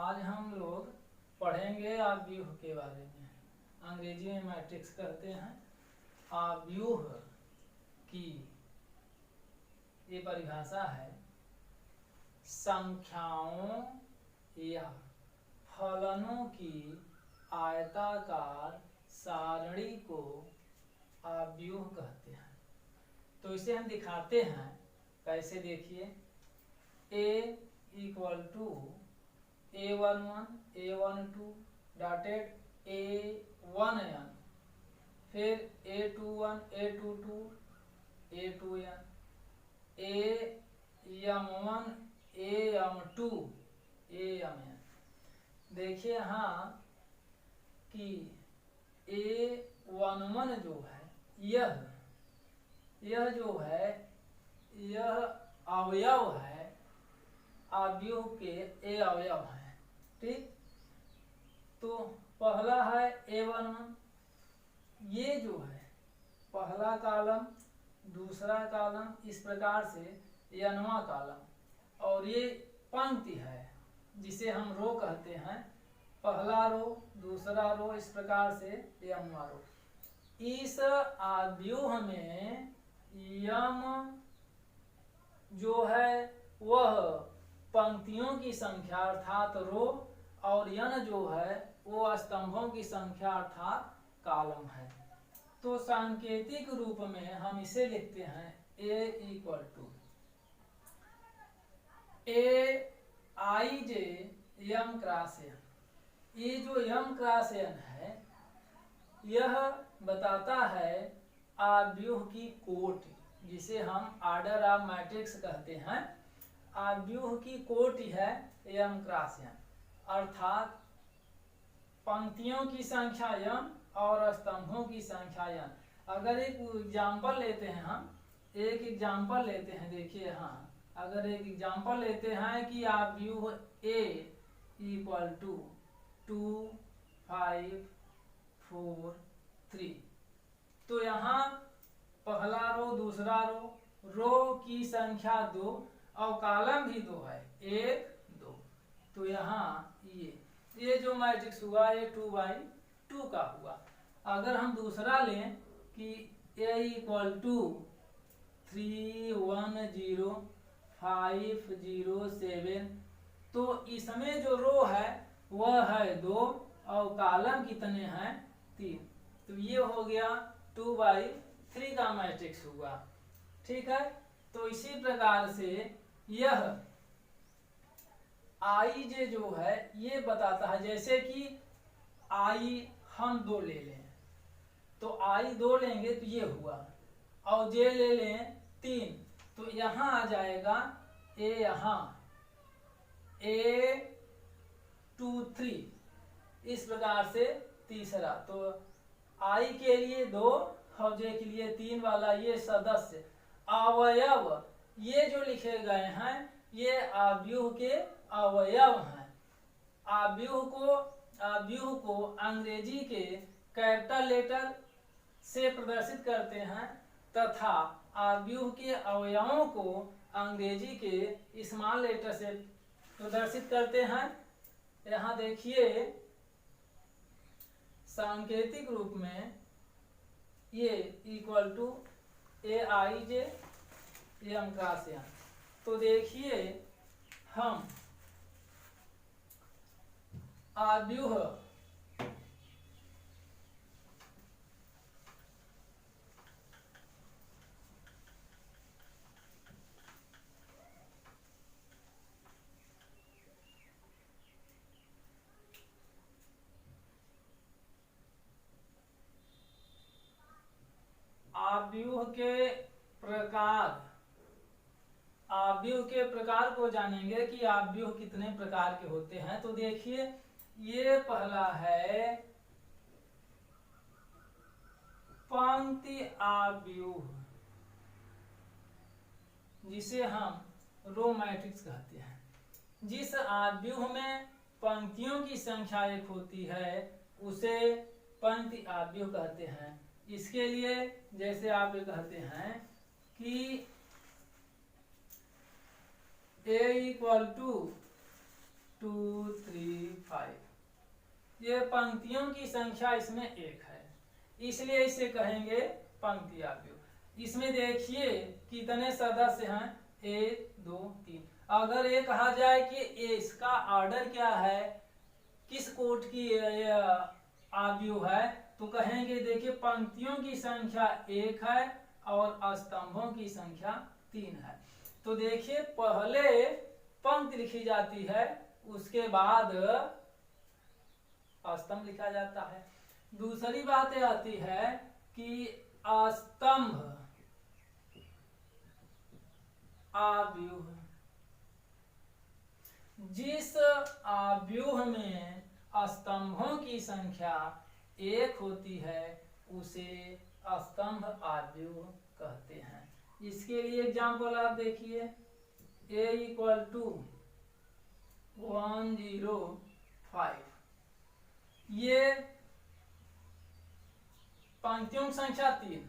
आज हम लोग पढ़ेंगे आव्यूह के बारे में। अंग्रेजी में मैट्रिक्स कहते हैं। आव्यूह की ये परिभाषा है संख्याओं या फलनों की आयताकार सारणी को आव्यूह कहते हैं। तो इसे हम दिखाते हैं कैसे, देखिए a equal to a11 a12 dotted a1n, फिर a21 a22 a2n, am1 am2 amn। देखिए यहाँ कि a11 जो है यह जो है यह अवयव है आव्यूह के ए अवयव है। ठीक, तो पहला है a11, ये जो है पहला कॉलम दूसरा कॉलम इस प्रकार से nवां कॉलम, और ये पंक्ति है जिसे हम रो कहते हैं। पहला रो दूसरा रो इस प्रकार से mवां रो। इस आव्यूह में यम जो है वह पंक्तियों की संख्या अर्थात रो, और यन जो है वो स्तंभों की संख्या अर्थात कॉलम है। तो सांकेतिक रूप में हम इसे लिखते हैं a equal to aij m cross n। ये जो m क्रॉस n है यह बताता है आव्यूह की कोटि, जिसे हम आर्डर ऑफ मैट्रिक्स कहते हैं। आव्यूह की कोटि है m क्रॉस n, अर्थात पंक्तियों की संख्या m और स्तंभों की संख्या n। अगर एक एग्जाम्पल लेते हैं, हम एक एग्जाम्पल लेते हैं, देखिए यहाँ अगर एक एग्जाम्पल लेते हैं कि आव्यूह a इक्वल टू 2 5 4 3, तो यहाँ पहला रो दूसरा रो की संख्या 2 और कॉलम भी 2 है 1 2। तो यहाँ ये जो मैट्रिक्स हुआ ये 2/2 का हुआ। अगर हम दूसरा लें कि a इक्वल टू 3 1 0 5 0 7, तो इसमें जो रो है वह है 2 और कॉलम कितने हैं 3। तो ये हो गया 2/3 का मैट्रिक्स हुआ। ठीक है, तो इसी प्रकार से यह आई जे जो है ये बताता है, जैसे कि आई हम 2 ले लें तो आई 2 लेंगे तो ये हुआ, और जे ले लें 3 तो यहाँ आ जाएगा ए, यहाँ a 2 3 इस प्रकार से तीसरा। तो आई के लिए 2 और जे के लिए 3 वाला ये सदस्य अवयव ये जो लिखे गए हैं ये आव्यूह के अवयव हैं। आव्यूह को अंग्रेजी के कैपिटल लेटर से प्रदर्शित करते हैं तथा आव्यूह के अवयवों को अंग्रेजी के स्मॉल लेटर से प्रदर्शित करते हैं। यहाँ देखिए सांकेतिक रूप में ये equal to aij m cross n। तो देखिए हम आव्यूह आव्यूह के प्रकार को जानेंगे कि आव्यूह कितने प्रकार के होते हैं। तो देखिए ये पहला है पंक्ति आव्यूह, जिसे हम रो मैट्रिक्स कहते हैं। जिस आव्यूह में पंक्तियों की संख्या 1 होती है उसे पंक्ति आव्यूह कहते हैं। इसके लिए जैसे आप ये कहते हैं कि a इक्वल टू 2 3 ये पंक्तियों की संख्या इसमें एक है, इसलिए इसे कहेंगे पंक्ति आव्यूह। इसमें देखिए कितने सदस्य हैं, 1 2 3। अगर ये कहा जाए कि इसका ऑर्डर क्या है, किस कोट की आव्यूह है, तो कहेंगे देखिए पंक्तियों की संख्या 1 है और स्तंभों की संख्या 3 है। तो देखिए पहले पंक्ति लिखी जाती है, उसके बाद स्तंभ लिखा जाता है। दूसरी बात यह आती है कि स्तंभ आव्यूह, जिस आव्यूह में स्तंभों की संख्या 1 होती है उसे स्तंभ आव्यूह कहते हैं। इसके लिए एग्जाम्पल आप देखिए, a इक्वल टू 105, ये पंक्तियों की संख्या 3,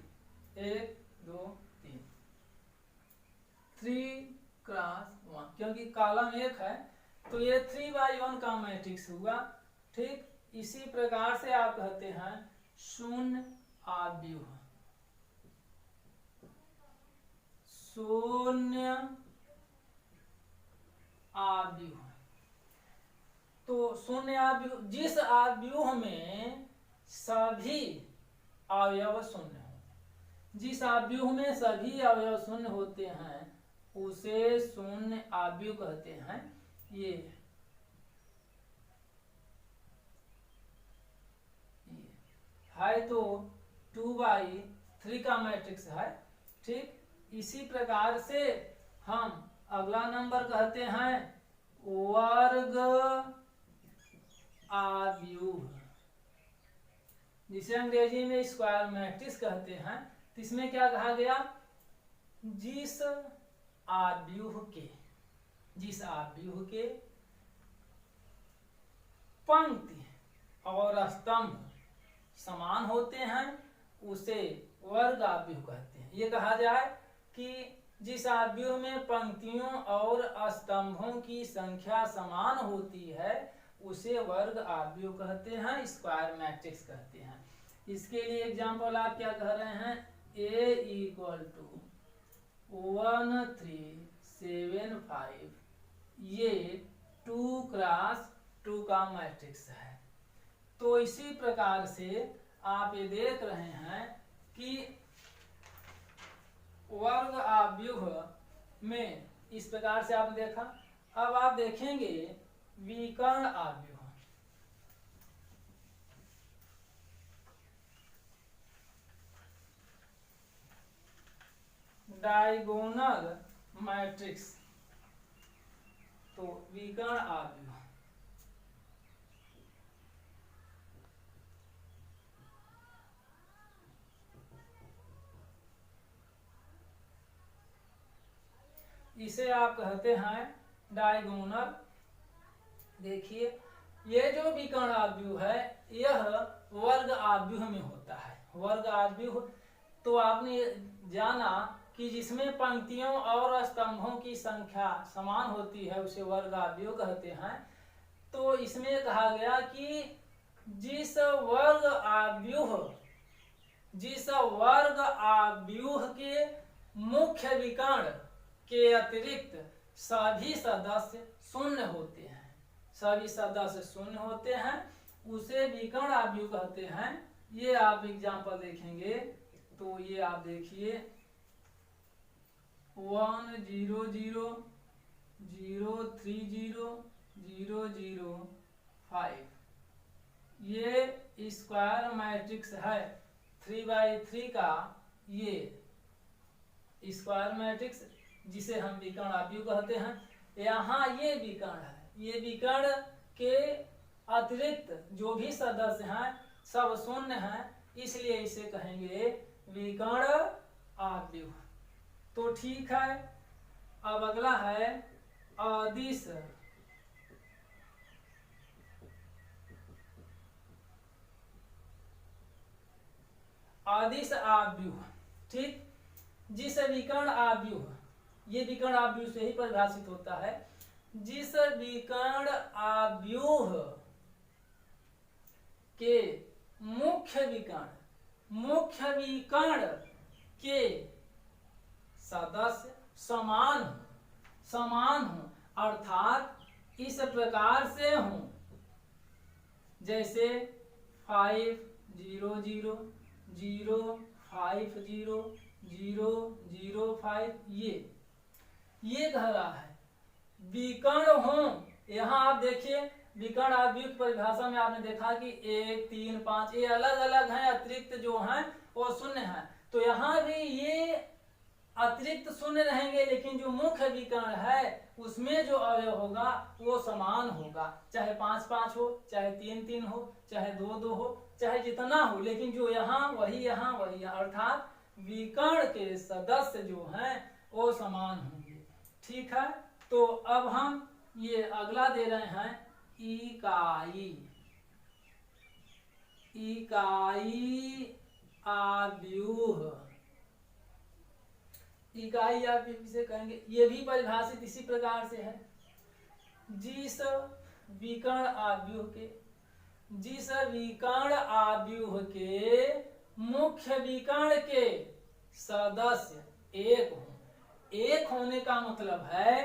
1 2 3, 3 क्रॉस 1, क्योंकि कॉलम 1 है तो ये 3/1 का मैट्रिक्स हुआ। ठीक इसी प्रकार से आप कहते हैं शून्य आव्यूह, शून्य आव्यूह। तो शून्य आव्यूह, जिस आव्यूह में सभी अवयव शून्य हो, जिस आव्यूह में सभी अवयव शून्य होते हैं उसे शून्य आव्यूह कहते हैं। ये है तो 2/3 का मैट्रिक्स है। ठीक इसी प्रकार से हम अगला नंबर कहते हैं वर्ग आव्यूह, जिसे अंग्रेजी में स्क्वायर मैट्रिक्स कहते हैं। तो इसमें क्या कहा गया, जिस आव्यूह के पंक्ति और स्तंभ समान होते हैं उसे वर्ग आव्यूह कहते हैं। ये कहा जाए कि जिस आव्यूह में पंक्तियों और स्तंभों की संख्या समान होती है उसे वर्ग आव्यूह कहते हैं, स्क्वायर मैट्रिक्स कहते हैं। इसके लिए एग्जाम्पल आप क्या कह रहे हैं, a इक्वल टू 1375, ये 2 क्रॉस 2 का मैट्रिक्स है। तो इसी प्रकार से आप ये देख रहे हैं कि वर्ग आव्यूह में इस प्रकार से आपने देखा। अब आप देखेंगे विकर्ण आव्यूह, डायगोनल मैट्रिक्स। तो विकर्ण आव्यूह, इसे आप कहते हैं डायगोनल। देखिए ये जो विकर्ण आव्यूह है यह वर्ग आव्यूह में होता है। वर्ग आव्यूह तो आपने जाना कि जिसमें पंक्तियों और स्तंभों की संख्या समान होती है उसे वर्ग आव्यूह कहते हैं। तो इसमें कहा गया कि जिस वर्ग आव्यूह के मुख्य विकर्ण के अतिरिक्त सभी सदस्य शून्य होते हैं, सभी सदस्य शून्य होते हैं, उसे विकर्ण आव्यूह कहते हैं। ये आप एग्जाम्पल देखेंगे तो ये आप देखिए 1 0 0 0 3 0 0 0 5, ये स्क्वायर मैट्रिक्स है 3/3 का। ये स्क्वायर मैट्रिक्स जिसे हम विकर्ण आव्यूह कहते हैं। यहाँ ये विकर्ण है, ये विकर्ण के अतिरिक्त जो भी सदस्य हैं सब शून्य हैं, इसलिए इसे कहेंगे विकर्ण आव्यूह। तो ठीक है, अब अगला है अदिश आव्यूह। ठीक जिस विकर्ण आव्यूह, ये विकर्ण आव्यूह से ही परिभाषित होता है, जिस विकर्ण आव्यूह मुख्य विकर्ण के सदस्य समान हो अर्थात इस प्रकार से हो जैसे 5 0 0 0 5 0 0 0 5 ये कह रहा है विकर्ण हो। यहाँ आप देखिए विकर्ण आव्यूह परिभाषा में आपने देखा कि 1 3 5 ये अलग अलग हैं, अतिरिक्त जो हैं वो शून्य हैं। तो यहाँ भी ये अतिरिक्त शून्य रहेंगे, लेकिन जो मुख्य विकर्ण है उसमें जो अवयव होगा वो समान होगा, चाहे 5 5 हो, चाहे 3 3 हो, चाहे 2 2 हो, चाहे जितना हो, लेकिन जो यहाँ वही अर्थात विकर्ण के सदस्य जो हैं वो समान होंगे। ठीक है, तो अब हम ये अगला दे रहे हैं इकाई आव्यूह। इकाई आव्यूह से कहेंगे, ये भी परिभाषित इसी प्रकार से है, जिस विकर्ण आव्यूह के मुख्य विकर्ण के सदस्य एक होने का मतलब है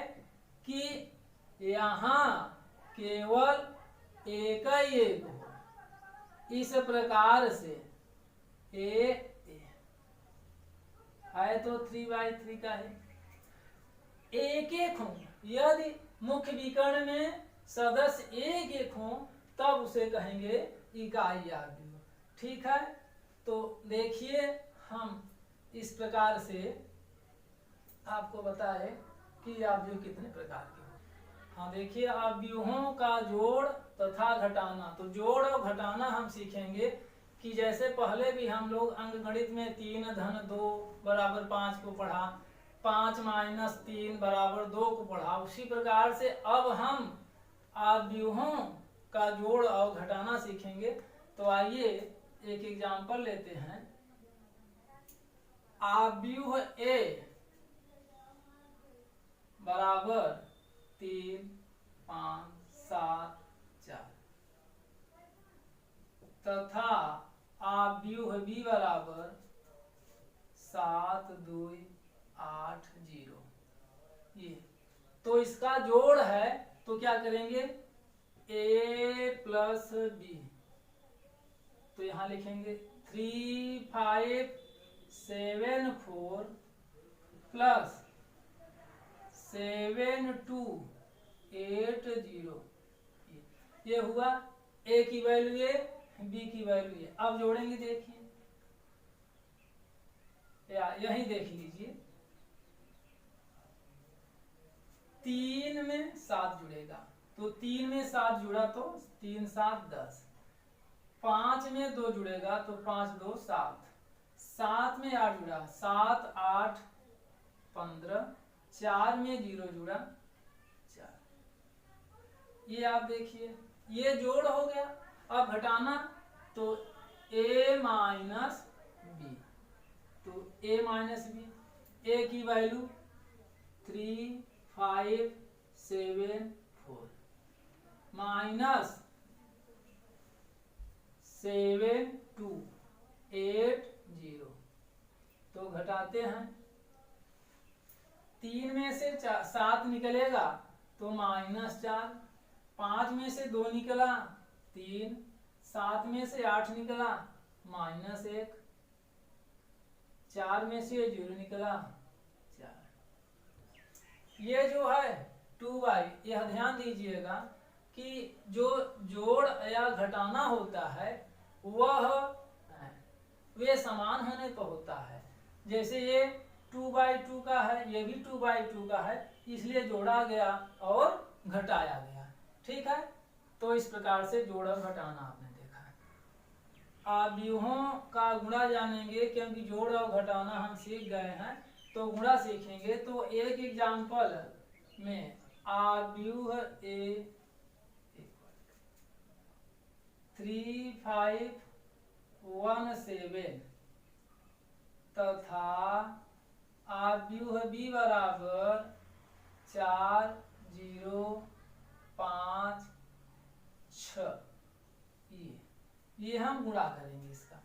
कि यहाँ केवल एक हो। इस प्रकार से है तो 3/3 का है, एक हो। यदि मुख्य विकर्ण में सदस्य एक हो तब उसे कहेंगे इकाई आव्यूह। ठीक है, तो देखिए हम इस प्रकार से आपको बताए कि आव्यूह कितने प्रकार के हैं। हाँ देखिए, आव्यूहों का जोड़ तथा घटाना। तो जोड़ और घटाना हम सीखेंगे कि जैसे पहले भी हम लोग अंकगणित में 3 धन 2 बराबर 5 को पढ़ा, 5 माइनस 3 बराबर 2 को पढ़ा, उसी प्रकार से अब हम आव्यूहों का जोड़ और घटाना सीखेंगे। तो आइए एक एग्जांपल लेते हैं। आव्यूह ए बराबर 3 5 7 4 तथा आव्यूह बी बराबर 7 2 8 0। ये तो इसका जोड़ है, तो क्या करेंगे a प्लस बी, तो यहां लिखेंगे 3 5 7 4 प्लस 7 2 8 0। ये हुआ a की वैल्यू ये, b की वैल्यू ये। अब जोड़ेंगे, देखिए यही देख लीजिए, 3 में 7 जुड़ेगा तो 3 में 7 जुड़ा तो 3 7 10, 5 में 2 जुड़ेगा तो 5 2 7, 7 में 8 जुड़ा 7 8 15, 4 में 0 जुड़ा 4। ये आप देखिए ये जोड़ हो गया। अब घटाना, तो a माइनस बी, तो a माइनस बी, a की वैल्यू 3 5 7 4 माइनस 7 2 8 0। तो घटाते हैं, 3 में से 7 निकलेगा तो माइनस 4, 5 में से 2 निकला 3, 7 में से 8 निकला माइनस 1, 4 में से 0 निकला 4। ये जो है 2y, यह ध्यान दीजिएगा कि जो जोड़ या घटाना होता है वह वे समान होने पर होता है। जैसे ये 2/2 का है, ये भी 2/2 का है, इसलिए जोड़ा गया और घटाया गया। ठीक है, तो इस प्रकार से जोड़ और घटाना आपने देखा है। आव्यूहों का गुणा जानेंगे, क्योंकि जोड़ और घटाना हम सीख गए हैं, तो गुणा सीखेंगे। तो एक एग्जांपल में आव्यूह ए 3 5 1 7 तथा आव्यूह बी बराबर 4 0 5 6। ये हम गुणा करेंगे इसका।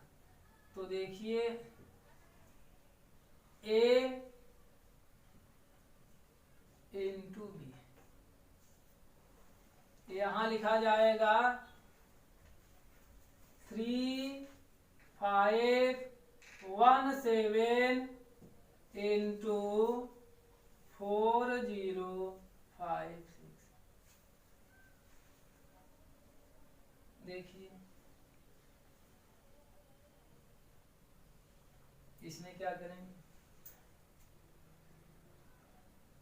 तो देखिए A इंटू बी, यहां लिखा जाएगा 3517 इंटू 4056। देखिए इसमें क्या करेंगे,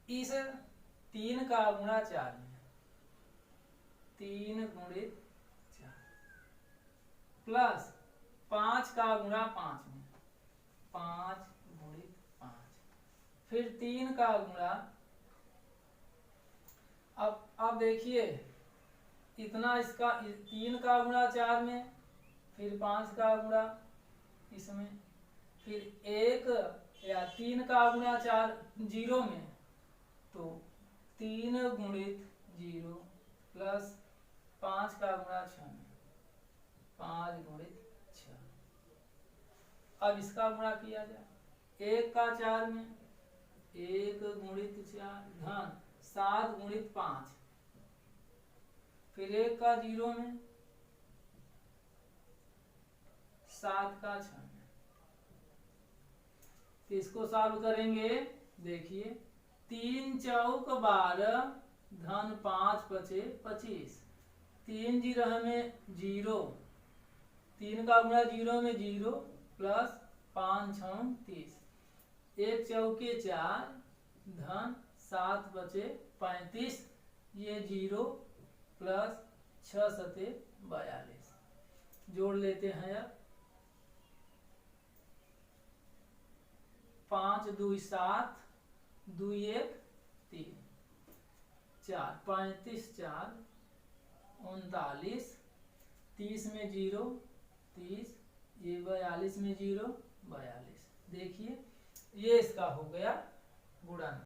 इस 3 का गुणा 4 में, 3 गुणित 4 प्लस 5 का गुणा 5 में, 5 गुणित 5, फिर 3 का गुणा। अब देखिए इतना, इसका 3 का गुणा 4 में, फिर 5 का गुणा इसमें, फिर 1 या 3 का गुणा 4 0 में, तो 3 गुणित 0 प्लस 5 का गुणा 6 में, 5 गुणित 6। अब इसका गुणा किया जाए, 1 का 4 में, 1 गुणित 4 धन 7 गुणित 5, फिर 1 का 0 में, 7 का 6 में। तो इसको सॉल्व करेंगे, देखिए 3 चौक 12 धन 5 पचे 25, 3 जीरो में 0, 3 का गुणा 0 में 0 प्लस 5 6 30, 1 चौके 4 धन 7 बचे 35, ये 0 प्लस 6 सते 42। जोड़ लेते हैं अब, 5 2 7, 2 1 3, 4 35 4 39, 30 में 0 30, ये 42 में 0 42। देखिए ये इसका हो गया गुणन।